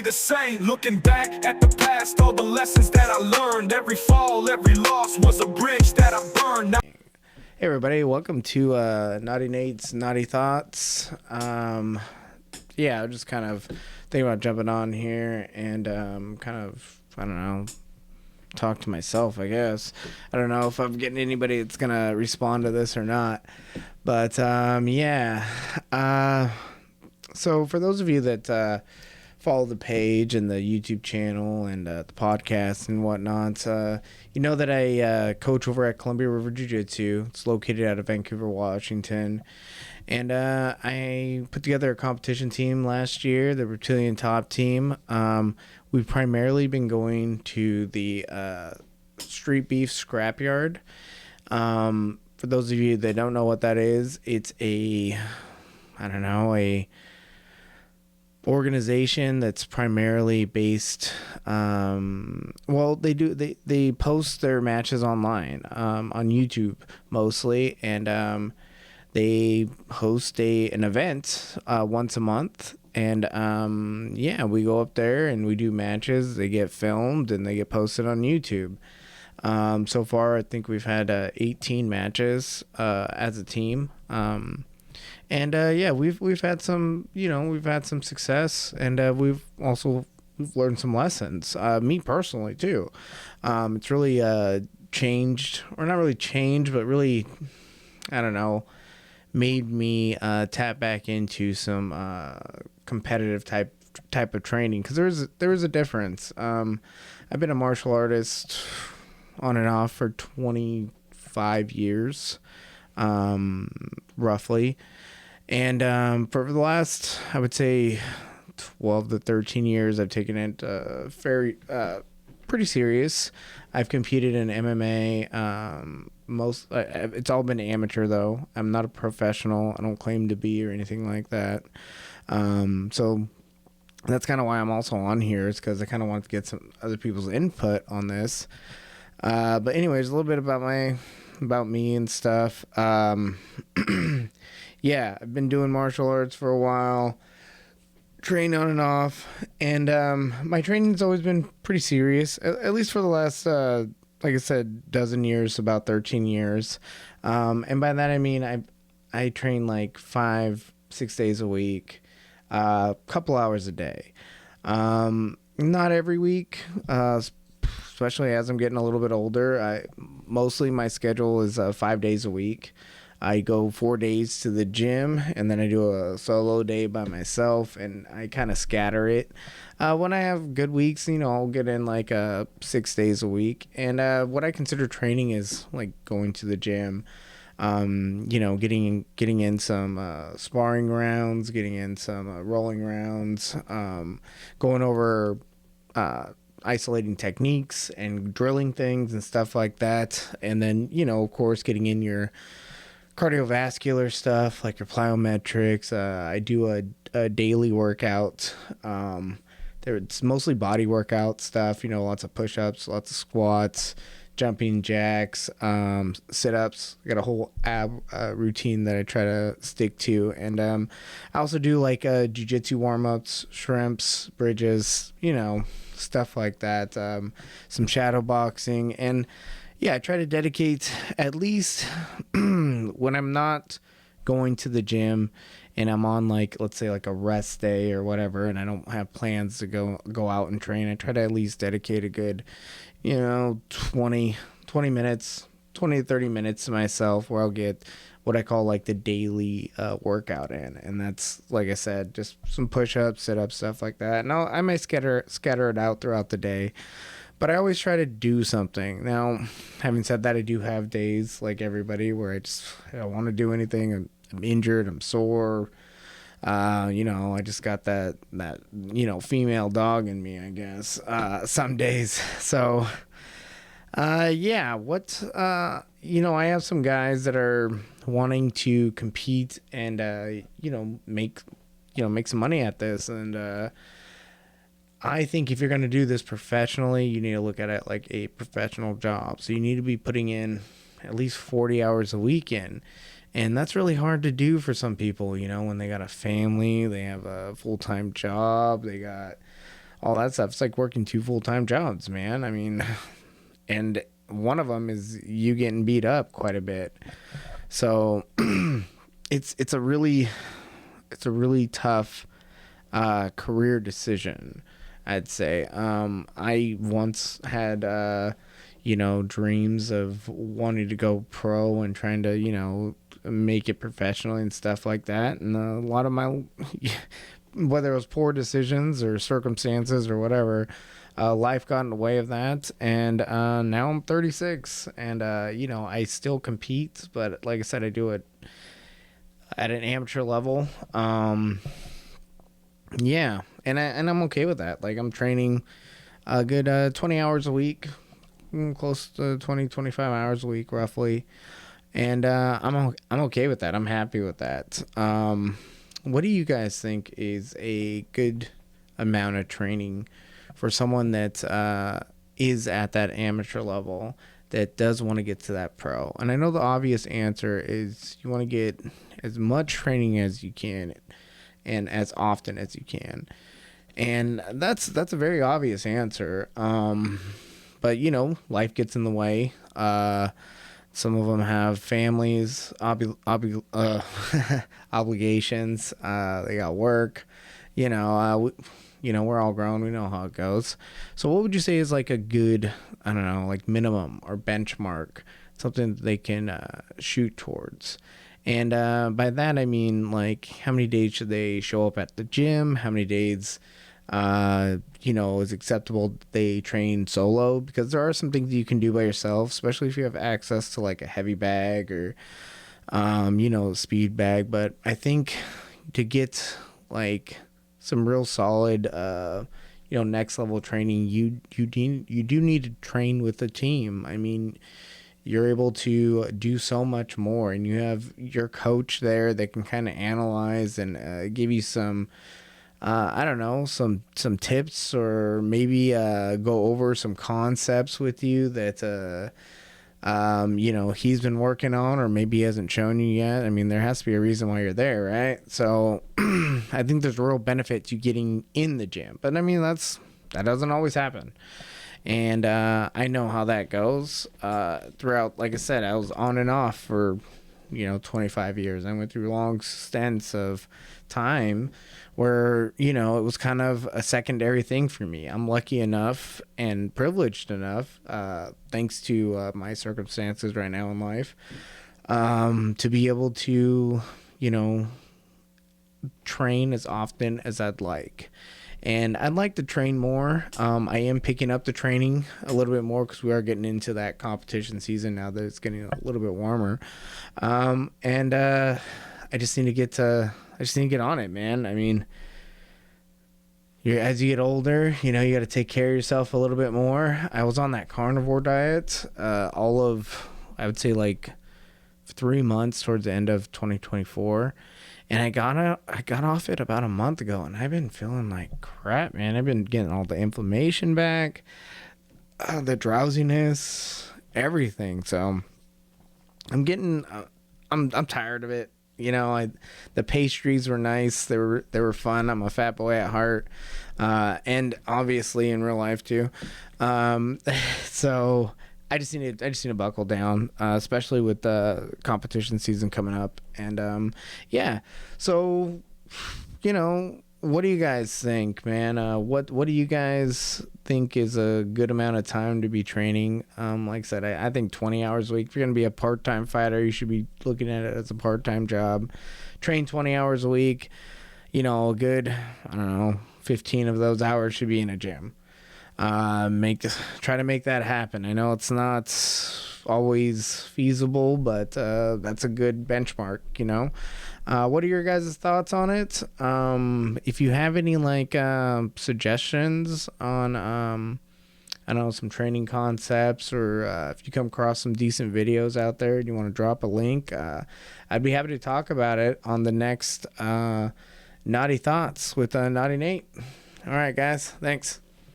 the same. Looking back at the past, all the lessons that I learned. Every fall, every loss was a bridge that I burned. Now Hey everybody, welcome to Naughty Nate's Naughty Thoughts. Yeah, I'm just kind of thinking about jumping on here and I don't know, talk to myself, I guess. I don't know if I'm getting anybody that's going to respond to this or not. But yeah. So for those of you that follow the page and the YouTube channel and the podcast and whatnot, you know that I coach over at Columbia River Jiu-Jitsu. It's located out of Vancouver, Washington. And I put together a competition team last year, the Reptilian Top Team. We've primarily been going to the Street Beef Scrapyard. For those of you that don't know what that is, it's a organization that's primarily based they post their matches online on YouTube mostly, and they host an event once a month, and we go up there and we do matches. They get filmed and they get posted on YouTube. So far I think we've had 18 matches as a team. We've had some, we've had some success, and we've learned some lessons. Me personally too. It's really changed, or not really changed, but really, I don't know, made me tap back into some competitive type of training, because there was a difference. I've been a martial artist on and off for 25 years, roughly. And for the last, I would say, 12 to 13 years, I've taken it pretty serious. I've competed in MMA. It's all been amateur, though. I'm not a professional. I don't claim to be or anything like that. So that's kind of why I'm also on here, is because I kind of want to get some other people's input on this. But anyways, a little bit about me and stuff. Yeah, I've been doing martial arts for a while, trained on and off, and my training's always been pretty serious, at least for the last, like I said, dozen years, about 13 years. And by that I mean I train like 5-6 days a week, a couple hours a day. Not every week, especially as I'm getting a little bit older. Mostly my schedule is 5 days a week. I go 4 days to the gym, and then I do a solo day by myself, and I kind of scatter it. When I have good weeks, I'll get in like 6 days a week. And what I consider training is like going to the gym, getting in some sparring rounds, getting in some rolling rounds, going over isolating techniques and drilling things and stuff like that. And then, of course, getting in your cardiovascular stuff like your plyometrics. I do a daily workout. It's mostly body workout stuff, lots of push-ups, lots of squats, jumping jacks, sit-ups. I got a whole ab routine that I try to stick to. And I also do like jiu-jitsu warm-ups, shrimps, bridges, stuff like that. Some shadow boxing. And yeah, I try to dedicate, at least when I'm not going to the gym and I'm on, like, let's say like a rest day or whatever, and I don't have plans to go out and train, I try to at least dedicate a good, 20 minutes, 20 to 30 minutes to myself, where I'll get what I call like the daily workout in. And that's, like I said, just some push-ups, sit-ups, stuff like that. And I might scatter it out throughout the day. But I always try to do something. Now, having said that, I do have days like everybody where I don't want to do anything. I'm injured. I'm sore. I just got that female dog in me, I guess, some days. So, I have some guys that are wanting to compete and, make some money at this. And, I think if you're going to do this professionally, you need to look at it like a professional job. So you need to be putting in at least 40 hours a week in. And that's really hard to do for some people, when they got a family, they have a full-time job, they got all that stuff. It's like working 2 full-time jobs, man. I mean, and one of them is you getting beat up quite a bit. So it's a really tough career decision, I'd say. I once had dreams of wanting to go pro and trying to make it professionally and stuff like that. And a lot of my whether it was poor decisions or circumstances or whatever, life got in the way of that. And now I'm 36, and I still compete, but like I said, I do it at an amateur level. Yeah, and I'm okay with that. Like, I'm training a good 20 hours a week, close to 20, 25 hours a week roughly. And I'm okay with that. I'm happy with that. What do you guys think is a good amount of training for someone that is at that amateur level that does want to get to that pro? And I know the obvious answer is you want to get as much training as you can and as often as you can. And that's a very obvious answer. But life gets in the way. Some of them have families, obligations. They got work. We're all grown. We know how it goes. So what would you say is like a good, I don't know, like minimum or benchmark, something that they can shoot towards? And by that, I mean, like, how many days should they show up at the gym? How many days, is acceptable that they train solo? Because there are some things you can do by yourself, especially if you have access to, like, a heavy bag or, speed bag. But I think to get, like, some real solid, next level training, you do need to train with a team. I mean, you're able to do so much more, and you have your coach there that can kind of analyze and give you some, some tips, or maybe go over some concepts with you that, he's been working on, or maybe he hasn't shown you yet. I mean, there has to be a reason why you're there, right? So I think there's a real benefit to getting in the gym. But I mean, that doesn't always happen. And I know how that goes throughout. Like I said, I was on and off for 25 years. I went through long stints of time where it was kind of a secondary thing for me. I'm lucky enough and privileged enough, thanks to my circumstances right now in life, to be able to train as often as I'd like. And I'd like to train more. I am picking up the training a little bit more because we are getting into that competition season now that it's getting a little bit warmer. I just need to get on it, man. I mean, as you get older, you got to take care of yourself a little bit more. I was on that carnivore diet all of, I would say, like 3 months towards the end of 2024. And I got off it about a month ago, and I've been feeling like crap, man. I've been getting all the inflammation back, the drowsiness, everything. So I'm tired of it. The pastries were nice. They were fun. I'm a fat boy at heart, and obviously in real life too. So I just need to buckle down, especially with the competition season coming up. And yeah. So what do you guys think, man? What do you guys think is a good amount of time to be training? Like I said, I think 20 hours a week. If you're gonna be a part-time fighter, you should be looking at it as a part-time job. Train 20 hours a week. A good, 15 of those hours should be in a gym. Try to make that happen. I know it's not always feasible, but that's a good benchmark. What are your guys' thoughts on it? If you have any suggestions on some training concepts, or if you come across some decent videos out there and you want to drop a link, I'd be happy to talk about it on the next Naughty Thoughts with Naughty Nate. All right, guys, thanks.